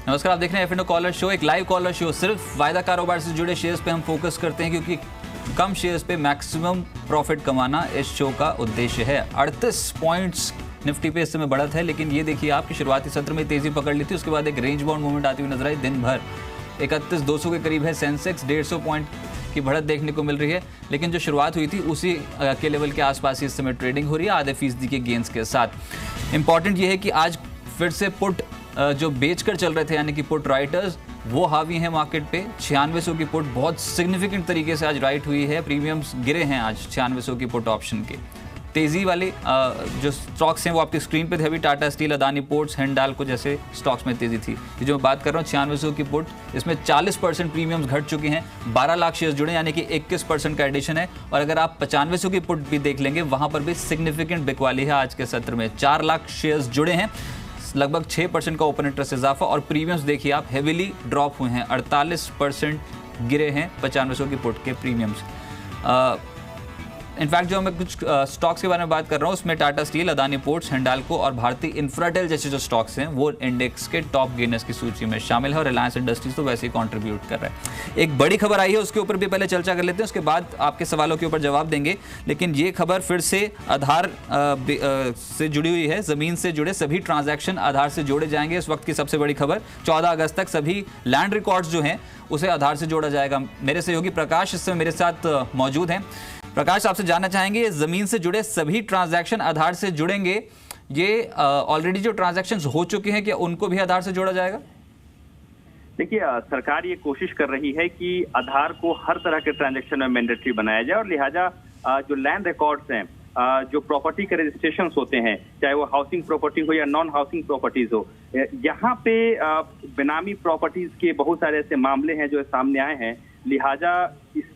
नमस्कार, आप देख रहे हैं एफ&ओ कॉलर शो, एक लाइव कॉलर शो। सिर्फ वायदा कारोबार से जुड़े शेयर्स पे हम फोकस करते हैं क्योंकि कम शेयर्स पे मैक्सिमम प्रॉफिट कमाना इस शो का उद्देश्य है। 38 पॉइंट्स निफ्टी पे इस समय बढ़त है, लेकिन ये देखिए आपकी शुरुआती सत्र में तेजी पकड़ ली थी, उसके बाद एक रेंज बाउंड मूवमेंट आती हुई नजर आई। दिन भर 31,200 के करीब है सेंसेक्स, 150 पॉइंट की बढ़त देखने को मिल रही है, लेकिन जो शुरुआत हुई थी उसी के लेवल के आसपास ही इस समय ट्रेडिंग हो रही है, आधे फीसदी के गेंस के साथ। इंपॉर्टेंट ये है कि आज फिर से पुट जो बेचकर चल रहे थे यानी कि पुट राइटर्स, वो हावी हैं मार्केट पे। 9600 की पुट बहुत सिग्निफिकेंट तरीके से आज राइट हुई है, प्रीमियम्स गिरे हैं आज 9600 की पुट ऑप्शन के। तेजी वाले जो स्टॉक्स हैं वो आपकी स्क्रीन पे थे अभी, टाटा स्टील, अदानी पोर्ट्स, हिंडाल्को जैसे स्टॉक्स में तेजी थी। ये जो मैं बात कर रहा हूँ 9600 की पुट, इसमें 40% प्रीमियम्स घट चुके हैं, 12 लाख शेयर्स जुड़े यानी कि 21% का एडिशन है। और अगर आप 9500 की पुट भी देख लेंगे, वहां पर भी सिग्निफिकेंट बिकवाली है आज के सत्र में। 4 लाख शेयर्स जुड़े हैं, लगभग 6% का ओपन इंटरेस्ट इजाफा, और प्रीमियम्स देखिए आप हेविली ड्रॉप हुए हैं, 48% गिरे हैं 9500 की पुट के प्रीमियम्स। इनफैक्ट जो मैं कुछ स्टॉक्स के बारे में बात कर रहा हूँ उसमें टाटा स्टील, अदानी पोर्ट्स, हिंडाल्को और भारतीय इंफ्राटेल जैसे जो स्टॉक्स हैं वो इंडेक्स के टॉप गेनर्स की सूची में शामिल है, और रिलायंस इंडस्ट्रीज तो वैसे ही कंट्रीब्यूट कर रहा है। एक बड़ी खबर आई है, उसके ऊपर भी पहले चर्चा कर लेते हैं, उसके बाद आपके सवालों के ऊपर जवाब देंगे। लेकिन ये खबर फिर से आधार से जुड़ी हुई है, जमीन से जुड़े सभी ट्रांजैक्शन आधार से जोड़े जाएंगे। इस वक्त की सबसे बड़ी खबर, 14 अगस्त तक सभी लैंड रिकॉर्ड्स जो हैं उसे आधार से जोड़ा जाएगा। मेरे सहयोगी प्रकाश इस समय मेरे साथ मौजूद हैं। प्रकाश, आपसे जानना चाहेंगे, जमीन से जुड़े सभी ट्रांजैक्शन आधार से जुड़ेंगे, ये ऑलरेडी जो ट्रांजैक्शंस हो चुके हैं क्या उनको भी आधार से जोड़ा जाएगा? देखिए, सरकार ये कोशिश कर रही है कि आधार को हर तरह के ट्रांजैक्शन में मैंडेटरी बनाया जाए, और लिहाजा जो लैंड रिकॉर्ड्स हैं, जो प्रॉपर्टी के रजिस्ट्रेशन होते हैं, चाहे वो हाउसिंग प्रॉपर्टी हो या नॉन हाउसिंग प्रॉपर्टीज हो, यहाँ पे बेनामी प्रॉपर्टीज के बहुत सारे ऐसे मामले हैं जो सामने आए हैं। लिहाजा इस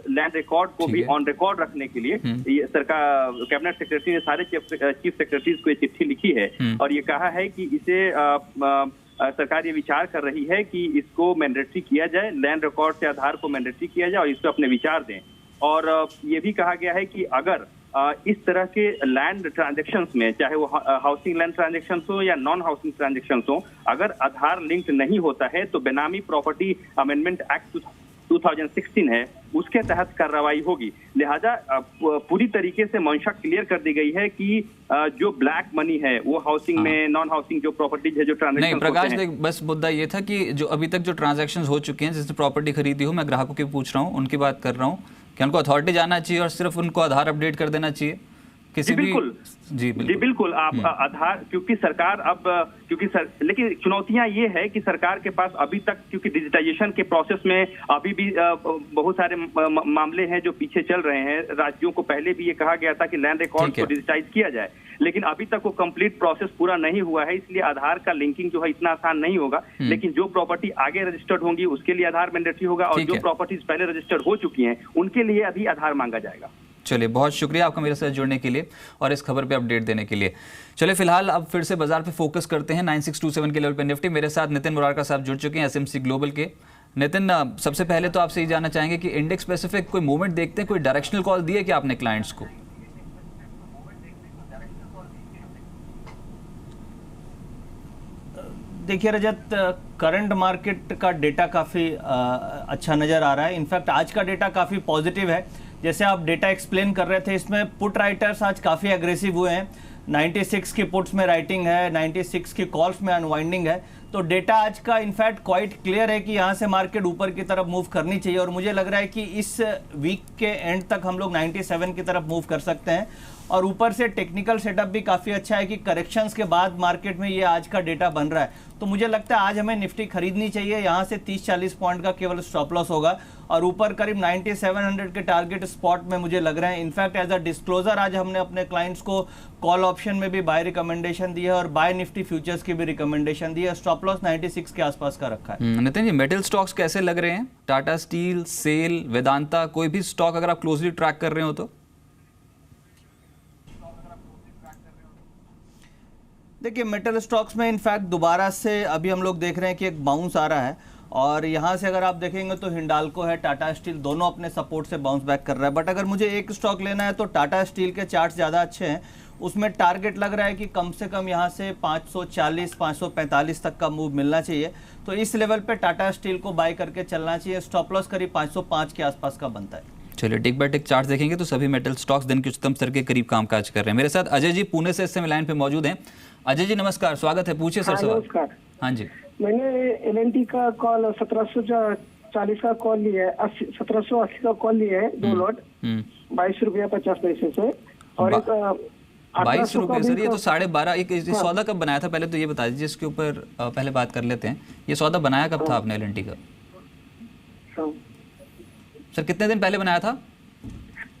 लैंड रिकॉर्ड को भी ऑन रिकॉर्ड रखने के लिए ये सरकार, कैबिनेट सेक्रेटरी ने सारे चीफ सेक्रेटरीज को ये चिट्ठी लिखी है और ये कहा है कि इसे सरकार ये विचार कर रही है कि इसको मैंडेटरी किया जाए, लैंड रिकॉर्ड से आधार को मैंडेटरी किया जाए और इस पर अपने विचार दें। और ये भी कहा गया है कि अगर इस तरह के लैंड ट्रांजैक्शंस में, चाहे वो हाउसिंग लैंड ट्रांजैक्शंस हो या नॉन हाउसिंग ट्रांजैक्शंस हो, अगर आधार लिंक नहीं होता है तो बेनामी प्रॉपर्टी अमेंडमेंट एक्ट 2016 है, उसके तहत कार्रवाई होगी। लिहाजा पूरी तरीके से मंशा क्लियर कर दी गई है कि जो ब्लैक मनी है वो हाउसिंग में, नॉन हाउसिंग जो प्रॉपर्टीज है, जो ट्रांजैक्शन नहीं प्रकाश, बस मुद्दा ये था कि जो अभी तक जो ट्रांजैक्शंस हो चुके हैं, जिसने प्रॉपर्टी खरीदी हो, मैं ग्राहकों की पूछ रहा हूँ, उनकी बात कर रहा हूँ, क्या उनको अथॉरिटी जाना चाहिए और सिर्फ उनको आधार अपडेट कर देना चाहिए किसी भी? जी बिल्कुल आप आधार, क्योंकि सरकार अब लेकिन चुनौतियां ये है कि सरकार के पास अभी तक, क्योंकि डिजिटाइजेशन के प्रोसेस में अभी भी बहुत सारे मामले हैं जो पीछे चल रहे हैं। राज्यों को पहले भी ये कहा गया था कि लैंड रिकॉर्ड को डिजिटाइज किया जाए, लेकिन अभी तक वो कंप्लीट प्रोसेस पूरा नहीं हुआ है, इसलिए आधार का लिंकिंग जो है इतना आसान नहीं होगा। लेकिन जो प्रॉपर्टी आगे रजिस्टर्ड होंगी उसके लिए आधार मैंडेटरी होगा, और जो प्रॉपर्टीज पहले रजिस्टर्ड हो चुकी हैं उनके लिए अभी आधार मांगा जाएगा। चलिए, बहुत शुक्रिया आपका मेरे साथ जुड़ने के लिए और इस खबर पे अपडेट देने के लिए। चलिए फिलहाल अब फिर से बाजार पे फोकस करते हैं। 9627 के लेवल पे निफ्टी, मेरे साथ नितिन मुरारका साहब जुड़ चुके हैं एसएमसी ग्लोबल के। नितिन, सबसे पहले तो आपसे ये जानना चाहेंगे कि इंडेक्स स्पेसिफिक कोई मूवमेंट देखते हैं, कोई डायरेक्शनल कॉल दी है क्या आपने क्लाइंट्स को? देखिए रजत, करंट मार्केट का डेटा काफ़ी अच्छा नज़र आ रहा है। इनफैक्ट आज का डेटा काफ़ी पॉजिटिव है। जैसे आप डेटा एक्सप्लेन कर रहे थे, इसमें पुट राइटर्स आज काफ़ी एग्रेसिव हुए हैं। 96 की पुट्स में राइटिंग है, 96 की कॉल्स में अनवाइंडिंग है। तो डेटा आज का इनफैक्ट क्वाइट क्लियर है कि यहाँ से मार्केट ऊपर की तरफ मूव करनी चाहिए, और मुझे लग रहा है कि इस वीक के एंड तक हम लोग 97 की तरफ मूव कर सकते हैं। और ऊपर से टेक्निकल सेटअप भी काफ़ी अच्छा है कि करेक्शंस के बाद मार्केट में ये आज का डेटा बन रहा है। तो मुझे लगता है आज हमें निफ्टी खरीदनी चाहिए। यहाँ से 30-40 पॉइंट का केवल स्टॉप लॉस होगा, और ऊपर करीब 9700 के टारगेट स्पॉट में मुझे लग रहे हैं। इनफैक्ट एज अ डिस्क्लोजर आज हमने अपने क्लाइंट्स को कॉल ऑप्शन में भी बाय रिकमेंडेशन दी है और बाय निफ्टी फ्यूचर्स की भी रिकमेंडेशन दी है। स्टॉप लॉस 96 के आसपास का रखा है। नितिन जी, मेटल स्टॉक्स कैसे लग रहे हैं? टाटा स्टील, सेल, वेदांता, कोई भी स्टॉक अगर आप क्लोजली ट्रैक कर रहे हो तो? देखिए, मेटल स्टॉक्स में इनफैक्ट दोबारा से अभी हम लोग देख रहे हैं कि एक बाउंस आ रहा है, और यहाँ से अगर आप देखेंगे तो हिंडाल्को है, टाटा स्टील, दोनों अपने सपोर्ट से बाउंस बैक कर रहा है। बट अगर मुझे एक स्टॉक लेना है तो टाटा स्टील के चार्ट ज़्यादा अच्छे हैं, उसमें टारगेट लग रहा है कि कम से कम यहाँ से 540 545 तक का मूव मिलना चाहिए। तो इस लेवल पे टाटा स्टील को बाय करके चलना चाहिए। स्टॉप लॉस करीब 505 के आसपास का बनता है। चलिए टिक बाय टिक चार्ट देखेंगे तो सभी मेटल स्टॉक्स दिन के उच्चतम स्तर के करीब कामकाज कर रहे हैं। मेरे साथ अजय जी पुणे से इस समय लाइन पे मौजूद हैं। अजय जी नमस्कार, स्वागत है, पूछिए सर सवाल। नमस्कार। हाँ जी, मैंने एल&टी का कॉल 1740 का कॉल लिया है, 1780 का कॉल लिया है, 2 लॉट 22 रुपया 50 पैसे से, और एक 22 रुपये सर, ये तो 12.5। एक सौदा कब बनाया था पहले तो ये बता दीजिए, इसके ऊपर पहले बात कर लेते हैं। ये सौदा बनाया कब था आपने एल&टी का? सर कितने दिन पहले बनाया था?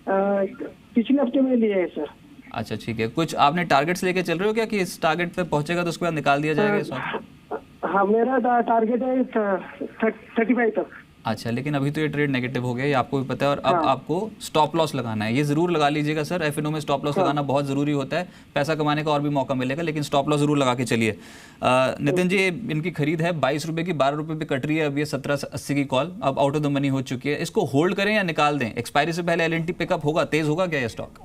पिछले हफ्ते में लिया है सर। अच्छा ठीक है, कुछ आपने टारगेट्स लेके चल रहे हो क्या कि इस टारगेट पे पहुंचेगा तो उसके बाद निकाल दिया जाएगा सौदा? हाँ, मेरा टारगेट है 35 तक। अच्छा, लेकिन अभी तो ये ट्रेड नेगेटिव हो गया, ये आपको भी पता है, और अब आपको स्टॉप लॉस लगाना है। ये जरूर लगा लीजिएगा सर, एफएनओ में स्टॉप लॉस लगाना बहुत जरूरी होता है, पैसा कमाने का और भी मौका मिलेगा, लेकिन स्टॉप लॉस जरूर लगा के चलिए। नितिन जी, इनकी खरीद है 22 रुपये की, 12 रुपये पे कट रही है, अब ये 1780 की कॉल अब आउट ऑफ द मनी हो चुकी है। इसको होल्ड करें या निकाल दें? एक्सपायरी से पहले एल&टी पिकअप होगा, तेज होगा क्या ये स्टॉक?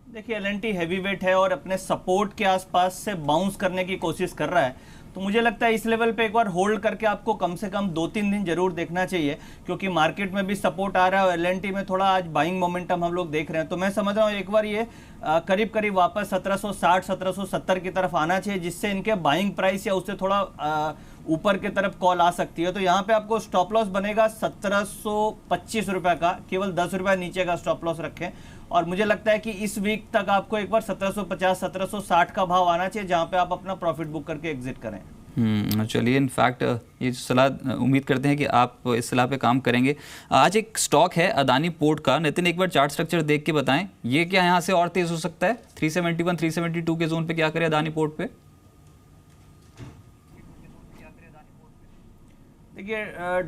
देखिए एल&टी हैवी वेट है और अपने सपोर्ट के आसपास से बाउंस करने की कोशिश कर रहा है, तो मुझे लगता है इस लेवल पे एक बार होल्ड करके आपको कम से कम 2-3 दिन जरूर देखना चाहिए, क्योंकि मार्केट में भी सपोर्ट आ रहा है और एल&टी में थोड़ा आज बाइंग मोमेंटम हम लोग देख रहे हैं। तो मैं समझ रहा हूँ एक बार ये करीब करीब वापस 1760 1770 की तरफ आना चाहिए, जिससे इनके बाइंग प्राइस या उससे थोड़ा ऊपर की तरफ कॉल आ सकती है। तो यहाँ पे आपको स्टॉप लॉस बनेगा 1725 रुपये का, केवल 10 रुपये नीचे का स्टॉप लॉस रखें। और मुझे लगता है कि इस वीक तक आपको एक बार 1750 1760 का भाव आना चाहिए, जहाँ पे आप अपना प्रॉफिट बुक करके एग्जिट करें। चलिए, इनफैक्ट ये सलाह उम्मीद करते हैं कि आप इस सलाह पे काम करेंगे। आज एक स्टॉक है अदानी पोर्ट का, नितिन एक बार चार्ट स्ट्रक्चर देख के बताएं, ये क्या यहाँ से और तेज हो सकता है? 371 372 के जोन पे क्या करे अदानी पोर्ट पे? देखिए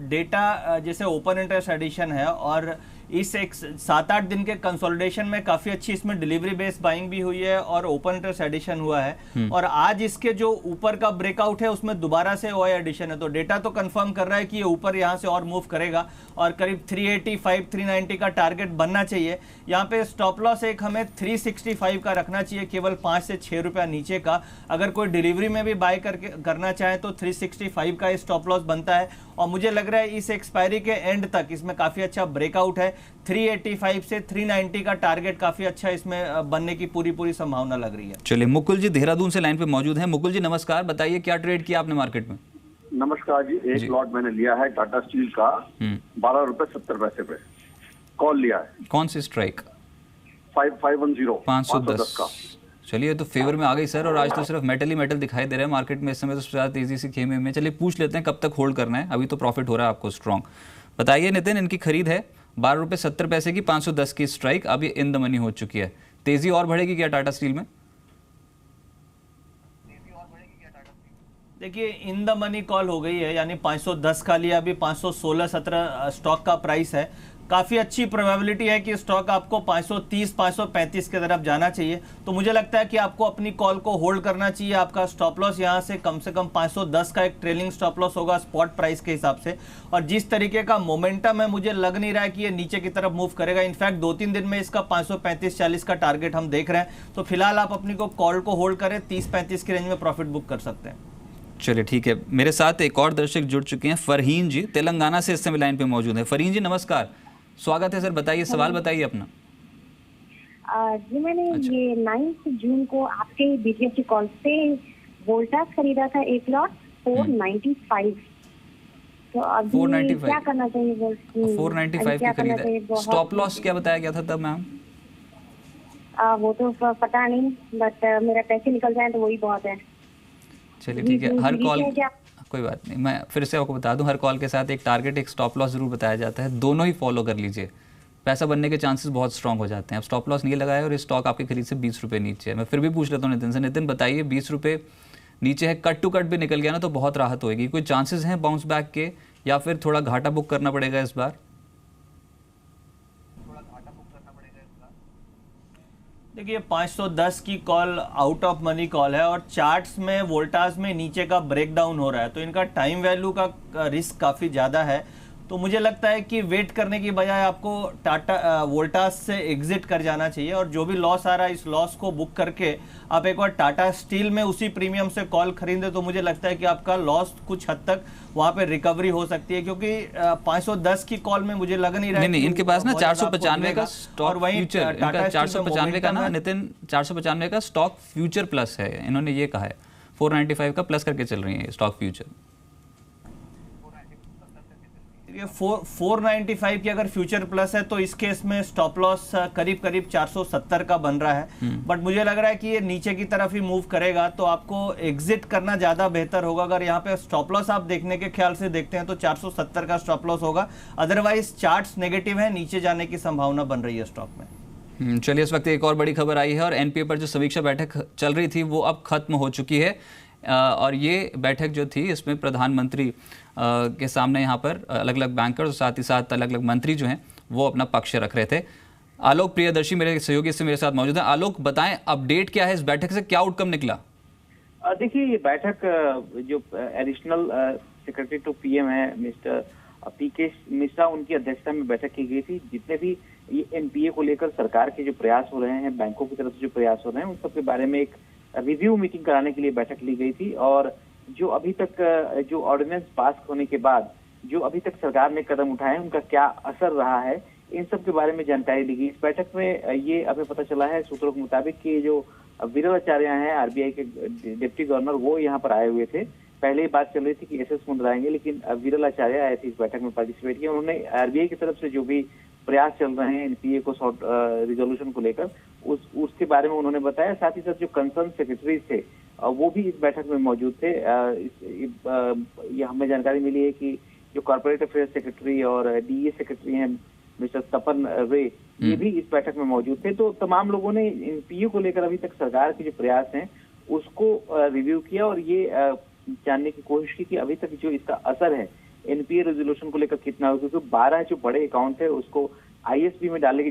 डेटा जैसे ओपन इंटरेस्ट एडिशन है और इस एक 7-8 दिन के कंसोलिडेशन में काफी अच्छी इसमें डिलीवरी बेस बाइंग भी हुई है और ओपन इंटरेस्ट एडिशन हुआ है, और आज इसके जो ऊपर का ब्रेकआउट है उसमें दोबारा से ओआई एडिशन है। तो डेटा तो कंफर्म कर रहा है कि ये ऊपर यहाँ से और मूव करेगा और करीब 385 390 का टारगेट बनना चाहिए। यहाँ पे स्टॉप लॉस एक हमें 365 का रखना चाहिए, केवल 5 से 6 रुपया नीचे का। अगर कोई डिलीवरी में भी बाय करना चाहे तो 365 का स्टॉप लॉस बनता है, और मुझे लग रहा है इस एक्सपायरी के एंड तक इसमें काफी अच्छा ब्रेकआउट है। 385 से 390 का टारगेट काफी अच्छा इसमें बनने की पूरी संभावना लग रही है। चलिए, मुकुल जी देहरादून से लाइन पे मौजूद हैं। मुकुल जी नमस्कार, बताइए क्या ट्रेड किया आपने मार्केट में? नमस्कार जी, एक लॉट मैंने लिया है टाटा स्टील का 12 रुपए 70 पैसे पे कॉल लिया है। कौन सी स्ट्राइक? 510 510 का। चलिए, तो फेवर में आ गई सर, और आज तो सिर्फ मेटल ही मेटल दिखाई दे रहा है मार्केट में इस समय, तो ज़्यादा तेजी से खेमे में। चलिए पूछ लेते हैं कब तक होल्ड करना है, अभी तो प्रॉफिट हो रहा है आपको स्ट्रॉन्ग। बताइए नितिन, इनकी खरीद है 12 रुपये 70 पैसे की, 510 की स्ट्राइक, अब ये इन द मनी हो चुकी है। तेजी और बढ़ेगी क्या टाटा स्टील में? देखिए इन द मनी कॉल हो गई है, यानी 510 का लिया, अभी 516-17 स्टॉक का प्राइस है। काफ़ी अच्छी प्रोबेबिलिटी है कि स्टॉक आपको 530 535 की तरफ जाना चाहिए। तो मुझे लगता है कि आपको अपनी कॉल को होल्ड करना चाहिए। आपका स्टॉप लॉस यहाँ से कम 510 का एक ट्रेलिंग स्टॉप लॉस होगा स्पॉट प्राइस के हिसाब से, और जिस तरीके का मोमेंटम है मुझे लग नहीं रहा है कि ये नीचे की तरफ मूव करेगा। इनफैक्ट 2-3 दिन में इसका 535-40 का टारगेट हम देख रहे हैं। तो फिलहाल आप अपनी को कॉल को होल्ड करें, 30-35 की रेंज में प्रॉफिट बुक कर सकते हैं। चलिए ठीक है, मेरे साथ एक और दर्शक जुड़ चुके हैं, फरहीन जी तेलंगाना से इस समय लाइन पे मौजूद है। फरहीन जी नमस्कार, स्वागत है सर, बताइए सवाल बताइए अपना। जी मैंने ये 9 जून को आपके बीटीएससी कॉल से वोल्टास खरीदा था एक लॉट 495। तो अभी 495 क्या करना चाहिए? 495 की खरीद है। स्टॉप लॉस क्या बताया गया था तब मैम? वो तो पता नहीं, बट मेरा पैसे निकल जाए तो वही बहुत है। चलिए ठीक है, हर कॉल कोई बात नहीं, मैं फिर से आपको बता दूं, हर कॉल के साथ एक टारगेट एक स्टॉप लॉस जरूर बताया जाता है, दोनों ही फॉलो कर लीजिए, पैसा बनने के चांसेस बहुत स्ट्रांग हो जाते हैं। अब स्टॉप लॉस नहीं लगाया और इस स्टॉक आपकी खरीद से 20 रुपये नीचे है। मैं फिर भी पूछ लेता हूँ नितिन से। नितिन बताइए, 20 रुपये नीचे है, कट टू कट भी निकल गया ना तो बहुत राहत होगी, कोई चांसेस हैं बाउंस बैक के, या फिर थोड़ा घाटा बुक करना पड़ेगा इस बार? देखिए 510 की call out of money call है और चार्ट्स में वोल्टास में नीचे का ब्रेकडाउन हो रहा है, तो इनका टाइम वैल्यू का रिस्क काफ़ी ज़्यादा है। तो मुझे लगता है कि वेट करने की बजाय आपको टाटा वोल्टास से एग्जिट कर जाना चाहिए और जो भी लॉस आ रहा है इस लॉस को बुक करके आप एक बार टाटा स्टील में उसी प्रीमियम से कॉल खरीदें तो मुझे लगता है कि आपका लॉस कुछ हद तक वहां पे रिकवरी हो सकती है, क्योंकि 510 की कॉल में मुझे लग नहीं रहा है। नहीं, इनके पास ना 495 का स्टॉक फ्यूचर, इनका 495 का ना नितिन 495 का स्टॉक फ्यूचर प्लस है, इन्होंने ये कहा है 495 का प्लस करके चल रही है स्टॉक फ्यूचर। ये 495 की अगर फ्यूचर प्लस है तो इस केस में स्टॉप लॉस करीब करीब 470 का बन रहा है, बट मुझे लग रहा है कि ये नीचे की तरफ ही मूव करेगा तो आपको एग्जिट करना ज्यादा बेहतर होगा। अगर यहाँ पे स्टॉप लॉस आप देखने के ख्याल से देखते हैं तो 470 का स्टॉप लॉस होगा, अदरवाइज चार्ट्स नेगेटिव है, नीचे जाने की संभावना बन रही है स्टॉक में। चलिए, इस वक्त एक और बड़ी खबर आई है और एनपीए पर जो समीक्षा बैठक चल रही थी वो अब खत्म हो चुकी है और ये बैठक जो थी इसमें प्रधानमंत्री के सामने यहाँ पर अलग अलग बैंकर्स और साथ ही साथ अलग अलग मंत्री जो हैं वो अपना पक्ष रख रहे थे। आलोक प्रियदर्शी मेरे सहयोगी से मेरे साथ मौजूद हैं। आलोक, बताएं अपडेट क्या है इस बैठक से, क्या आउटकम निकला? देखिए, ये बैठक जो एडिशनल सेक्रेटरी टू पीएम है मिस्टर पीके मिश्रा, उनकी अध्यक्षता में बैठक की गई थी। जितने भी ये एनपीए को लेकर सरकार के जो प्रयास हो रहे हैं, बैंकों की तरफ से जो प्रयास हो रहे हैं, उन सब के बारे में एक रिव्यू मीटिंग कराने के लिए बैठक ली गई थी और जो अभी तक जो ऑर्डिनेंस पास होने के बाद जो अभी तक सरकार ने कदम उठाए हैं उनका क्या असर रहा है, इन सब के बारे में जानकारी ली गई। इस बैठक में ये अभी पता चला है सूत्रों के मुताबिक कि जो विरल आचार्य हैं आरबीआई के डिप्टी गवर्नर, वो यहाँ पर आए हुए थे। पहले ही बात चल रही थी कि एसएस मुंद्रा आएंगे, लेकिन विरल आचार्य आए थे इस बैठक में पार्टिसिपेट किया। उन्होंने आरबीआई की तरफ से जो भी प्रयास चल रहे हैं एनपीए को शॉर्ट रिजोल्यूशन को लेकर उसके बारे में उन्होंने बताया। साथ ही साथ जो कंसर्न सेक्रेटरीज थे वो भी इस बैठक में मौजूद थे। ये हमें जानकारी मिली है कि जो कॉर्पोरेट अफेयर्स सेक्रेटरी और डीए सेक्रेटरी हैं मिस्टर तपन रे, ये भी इस बैठक में मौजूद थे। तो तमाम लोगों ने एनपीए को लेकर अभी तक सरकार के जो प्रयास हैं उसको रिव्यू किया और ये जानने की कोशिश की कि अभी तक जो इसका असर है एनपीए रेजोल्यूशन को लेकर कितना होगा, क्योंकि 12 जो बड़े अकाउंट है उसको आईएसबी में डाले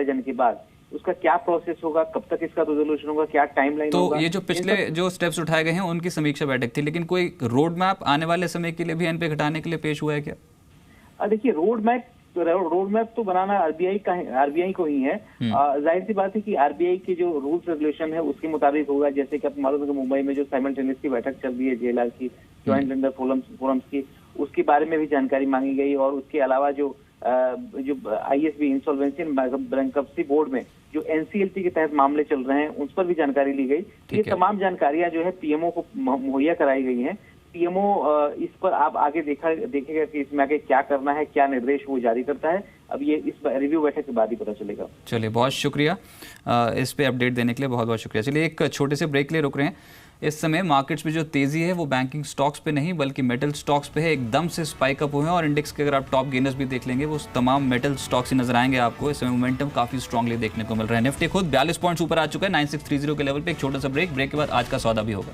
जाने के बाद उसका क्या प्रोसेस होगा, कब तक इसका रेजोल्यूशन होगा, क्या टाइमलाइन तो होगा। ये जो पिछले जो स्टेप्स उठाए गए हैं उनकी समीक्षा बैठक थी, लेकिन कोई रोड मैप आने वाले समय के लिए भी एनपीए घटाने के लिए पेश हुआ है क्या? देखिए, रोड मैप तो बनाना आरबीआई को ही है। जाहिर सी बात है कि आरबीआई के जो रूल्स रेगुलेशन है उसके मुताबिक होगा। जैसे कि आप मालूम है कि मुंबई में जो साइमल्टेनियस की बैठक चल रही है जेएलआर की, ज्वाइंट लेंडर फोरम्स की, उसके बारे में भी जानकारी मांगी गई और उसके अलावा जो ISB insolvency and bankruptcy board में जो एनसीएलटी के तहत मामले चल रहे हैं उस पर भी जानकारी ली गई। ये तमाम जानकारियां जो है पीएमओ को मुहैया कराई गई हैं। पीएमओ इस पर आप आगे देखेगा कि इसमें आगे क्या करना है, क्या निर्देश वो जारी करता है। अब ये इस रिव्यू बैठक के बाद ही पता चलेगा। चलिए, बहुत शुक्रिया इस पे अपडेट देने के लिए, बहुत बहुत शुक्रिया। चलिए, एक छोटे से ब्रेक ले रुक रहे हैं। इस समय मार्केट्स में जो तेजी है वो बैंकिंग स्टॉक्स पे नहीं बल्कि मेटल स्टॉक्स पे है। एकदम से स्पाइक अप हुए हैं और इंडेक्स के अगर आप टॉप गेनर्स भी देख लेंगे वो तमाम मेटल स्टॉक्स ही नजर आएंगे आपको। इस समय मोमेंटम काफी स्ट्रांगली देखने को मिल रहा है। निफ्टी खुद 42 पॉइंट्स ऊपर आ चुका है 9630 के लेवल पे। एक छोटा सा ब्रेक के बाद आज का सौदा भी होगा।